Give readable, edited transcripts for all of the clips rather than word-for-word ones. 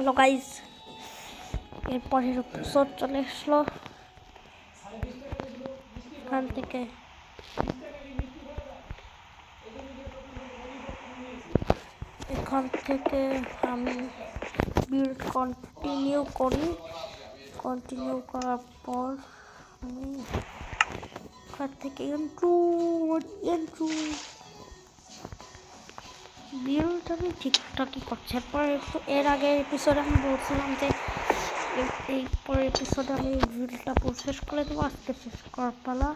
Hello guys, এরপরের episode চলে আসলো। এখান থেকে আমি বিল্ড কন্টিনিউ করার পর আমি এখান থেকে বিল্ড আমি ঠিকঠাকই করছি। এর আগের এপিসোডে আমি বলছিলাম যে এই পরের এপিসোডে আমি বিল্ডটা শেষ করে দেবো। আজকে শেষ করার পালা।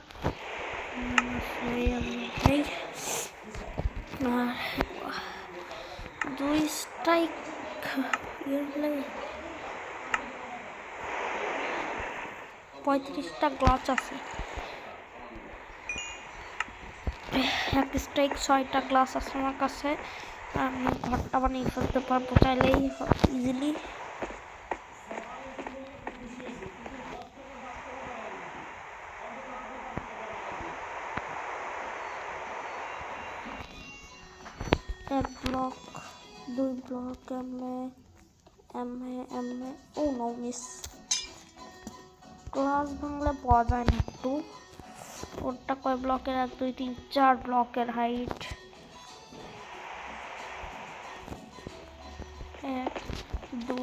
দুই স্ট্রাইক 35টা গ্লাচ আছে। এক স্ট্রাইক 6টা গ্লাস আছে আমার কাছে। আমি ঘরটা বানিয়ে ফেলতে পারবো চাইলেই ইজিলি। এক ব্লক, 2 ব্লক, এমএ ও নো মিস। গ্লাস ভাঙলে পাওয়া যায় না একটু। ওটা কয় ব্লকের? 1 2 3 4 ব্লকের হাইট। 1 2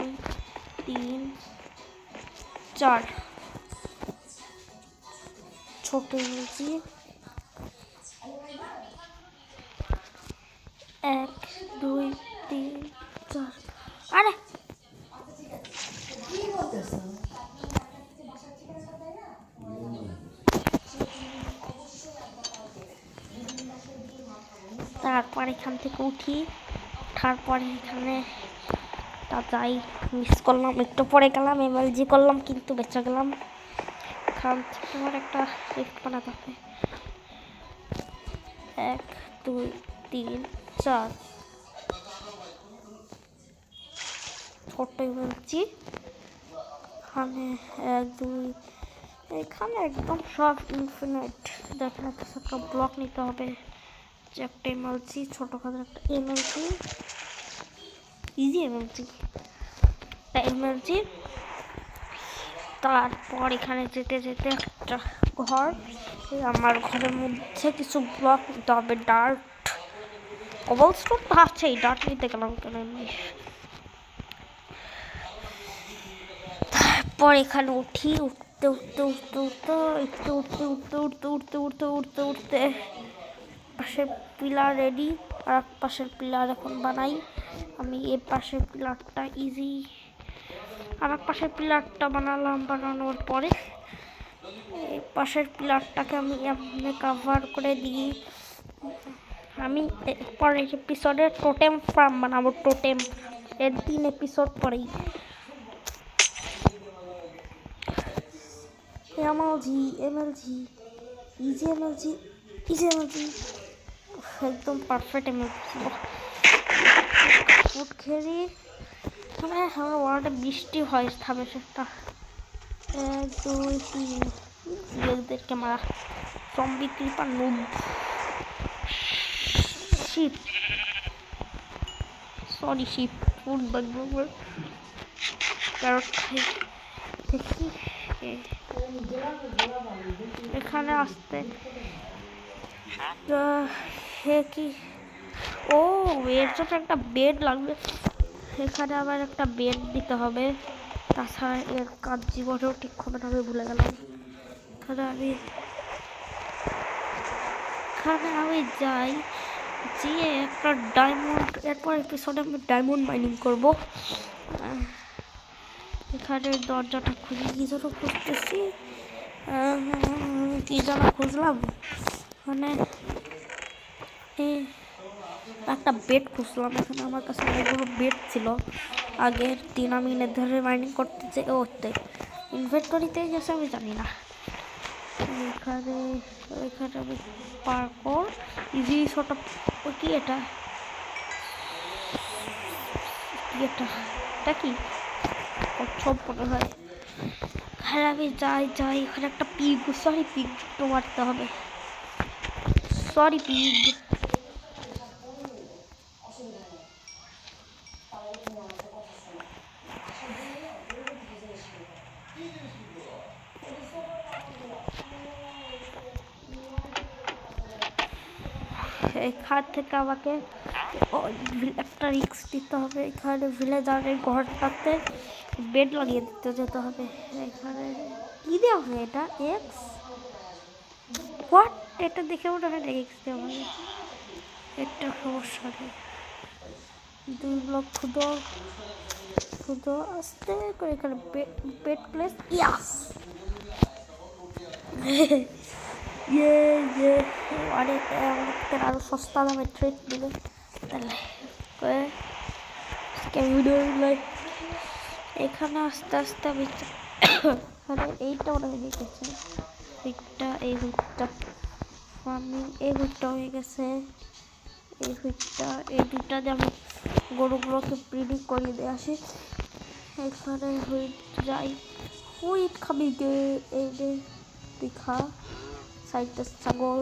3 4 ছোট ইঞ্চি। 1 2 3 4। আরে তারপর এখান থেকে উঠি। তারপরে এখানে যাই, মিস করলাম, একটু পরে গেলাম, এমএলজি করলাম কিন্তু বেঁচে গেলাম। এখান থেকে আমার একটা লিফট বানাতে হবে। 1 2 3 4 ছোট এমএলজি। এখানে 1 2, এখানে একদম সব ইনফিনিট। দেখেন একটা ব্লক নিতে হবে, যে একটা এমএলজি, ছোটখাটো একটা এমএলজি, ইজি এমএলজি। তারপর এখানে যেতে যেতে একটা ঘর, আমার ঘরের মধ্যে কিছু ব্লক নিতে হবে। ডার্ট, কবলস্টোন আছে, এই ডার্ট নিতে গেলাম কেন এমনি। তারপর এখানে উঠি, উঠতে পাশের পিলার রেডি। আর এক পাশের পিলার এখন বানাই আমি। এর পাশের পিলারটা ইজি, আর এক পাশের পিলারটা বানানোর পরে এই পাশের পিলারটাকে আমি এমনি কাভার করে দিই। আমি পরের এপিসোডে টোটেম ফার্ম বানাবো। টোটেম এর 3 এপিসোড পরেই। এমএলজি ইজি এমএলজি একদম পারফেক্ট এমএলজি। ফুড খেয়ে আমার ওয়ার্ল্ডে বৃষ্টি হয় থামে সেটা। 1 2 3 সিএলদেরকে মারা। Zombie creeper noob sheep, sorry sheep, food বাগবার ক্যারট খাই দেখি। এখানে আসতে কি, ও এর জন্য একটা বেড লাগবে। এখানে আবার একটা বেড দিতে হবে, তাছাড়া এর কাজ জীবনেও ঠিক হবে না। আমি ভুলে গেলাম। এখানে আমি যাই, যে একটা ডায়মন্ড, এরপর এপিসোডে আমি ডায়মন্ড মাইনিং করব। এখানে দরজাটা খুঁজি, কি যেন খুঁজতেছি, কি যেন খুঁজলাম, মানে একটা বেড খুঁজলাম। এখানে আমার কাছে অনেকগুলো বেড ছিল আগের দিন আমি ধরে মাইনিং করতে চাই। ইনভেন্টরিতে গেছে আমি জানি না। এখানে আমি পার্কর ইজি শট কি এটা কি সব মনে হয়। হ্যাঁ আমি যাই এখানে একটা পিগ মারতে হবে। Sorry pig. এখান থেকে আমাকে একটা রিস্ক দিতে হবে। এখানে ভিলেজারের ঘরটাতে বেড লাগিয়ে দিতে যেতে হবে। এখানে কী দেওয়া হয় এটা? X what? এটা দেখে মনে হয় না এক্স দেওয়া হয়। একটা সমস্যা নেই। 2 ব্লক খুদো খুদো আসতে করে এখানে বেড প্লেস। ইয়াস ইয়ে অনেক আরো সস্তা দামে ট্রেড দিবে তাহলে ভিডিও এখানে আস্তে আস্তে আমি এইটা মনে হয়ে গেছে। হুইকটা এই হুইকটা ফার্মিং এই হুইকটা হয়ে গেছে। এই হুইকটা এই দুইটা দিয়ে আমি গরুগুলোকে ব্রিডিং করিয়ে দিয়ে আসি। এখানে হুইট যাই হুইট খাবি গে এই রে তুই খা। সাইডটা ছাগল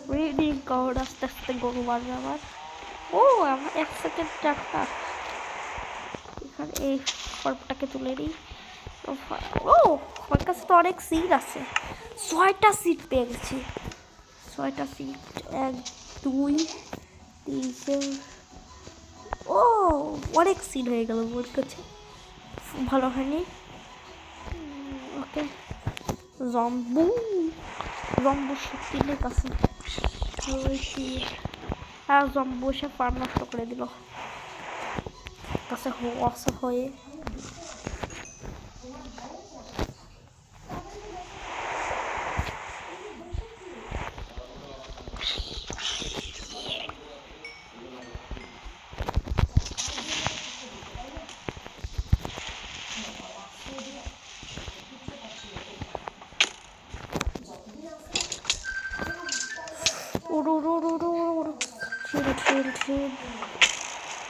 ব্রিডিং কর আস্তে আস্তে গরু বাড়বে আমার। ও আমার 1 সেকেন্ড একটা এখানে এই ফর্মটাকে তুলে নিই। ও আমার কাছে তো অনেক সিড আছে। 6টা সিড পেয়ে গেছি। 6টা সিড 1 2 3 ও অনেক সিড হয়ে গেল মনে করছে। ভালো হয়নি। ওকে জম্বু শক্তির কাছে আর জম্বু এসে ফার্ম নষ্ট করে দিল কাছে হয়ে।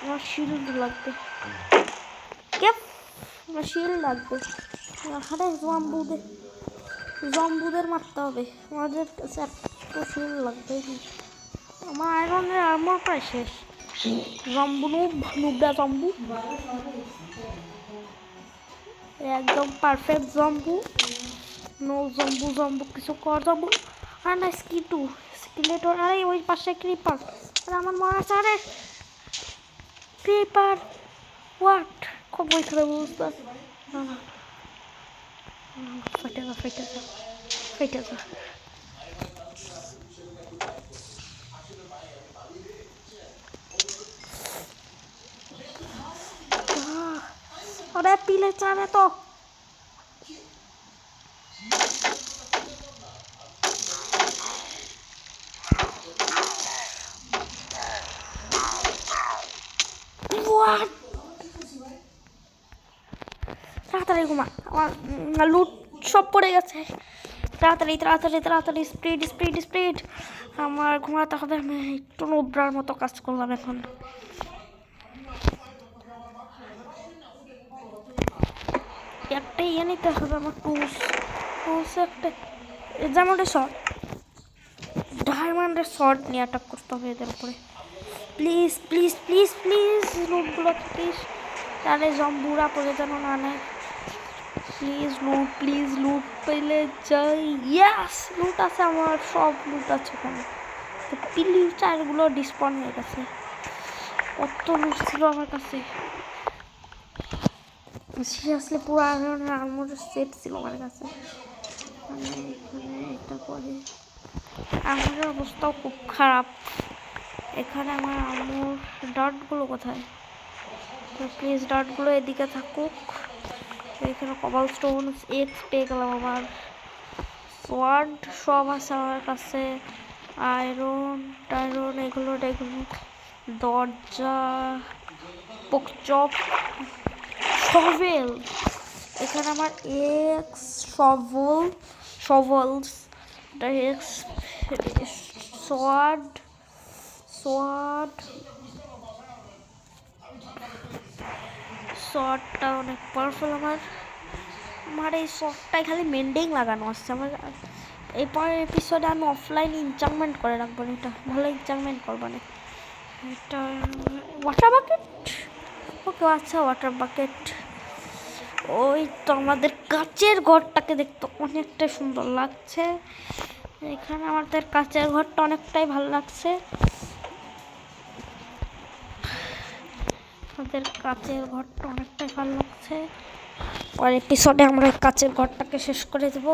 আমার শিল্ড লাগবে। আমার শিল্ড লাগবে। আরে জম্বুদের মারতে হবে। আমাদের কাছে একটা শিল্ড লাগবে। আমার আয়রনের আর্মর প্রায় শেষ। নুবডা জম্বু একদম পারফেক্ট জম্বু। নো জম্বু কিছু কর জম্বু। আর না স্কিলেটর। আরে ওই পাশে ক্রিপার। আরে আমার মারা চারে ক্রিপার হোয়াট খুব বই খারাপ অবস্থা। ফেটে যা আরে পিলে চারে তো তাড়াতাড়ি ঘুমা। আমার লুট সব পড়ে গেছে। তাড়াতাড়ি স্পিড। আমার ঘুমাতে হবে। আমি একটু নোবরার মতো কাজ করলাম এখন। একটা ইয়ে নিতে হবে আমার টুলস একটা ডায়মন্ডের শর্ট নিয়ে অ্যাটাক করতে হবে এদের উপরে। প্লিজ লুটগুলো প্লিজ। তাহলে জম্বুরা পড়ে যেন না নেয়। প্লিজ লুট পেলে যাই। ইয়াস লুট আছে আমার সব লুট আছে ওখানে। পিলি চারগুলো ডিসপন হয়ে গেছে। কত লুট ছিল আমার কাছে। সিরিয়াসলি পুরো আর্মোর সেট ছিল আমার কাছে। এটা পরে আমার অবস্থাও খুব খারাপ। এখানে আমার আর্মোর ডার্টগুলো কোথায়? প্লিজ ডার্টগুলো এদিকে থাকুক। এখানে কবাল স্টোন এক্স পেয়ে গেলাম। আমার সোয়ার্ড সব আছে আমার কাছে। আয়রন এগুলো দরজা পোকচপ শভেল। এখানে আমার এক্স শভলস এক্স শর্টটা অনেক পাওয়ারফুল। আমার এই শর্টটাই খালি মেন্ডিং লাগানো আসছে। আমার এই পরের এপিসোডে আমি অফলাইন ইনচার্জমেন্ট করে রাখবো। এটা ভালো ইনচার্জমেন্ট করবো না। এটা ওয়াটার বাকেট। ওকে আচ্ছা ওয়াটার বাকেট। ওই তো আমাদের কাচের ঘরটাকে দেখতে অনেকটা সুন্দর লাগছে। এখানে আমাদের কাচের ঘরটা অনেকটাই ভালো লাগছে। আমাদের কাচের ঘরটা অনেকটাই ভালো লাগছে। পরের এপিসোডে আমরা কাচের ঘরটাকে শেষ করে দেবো।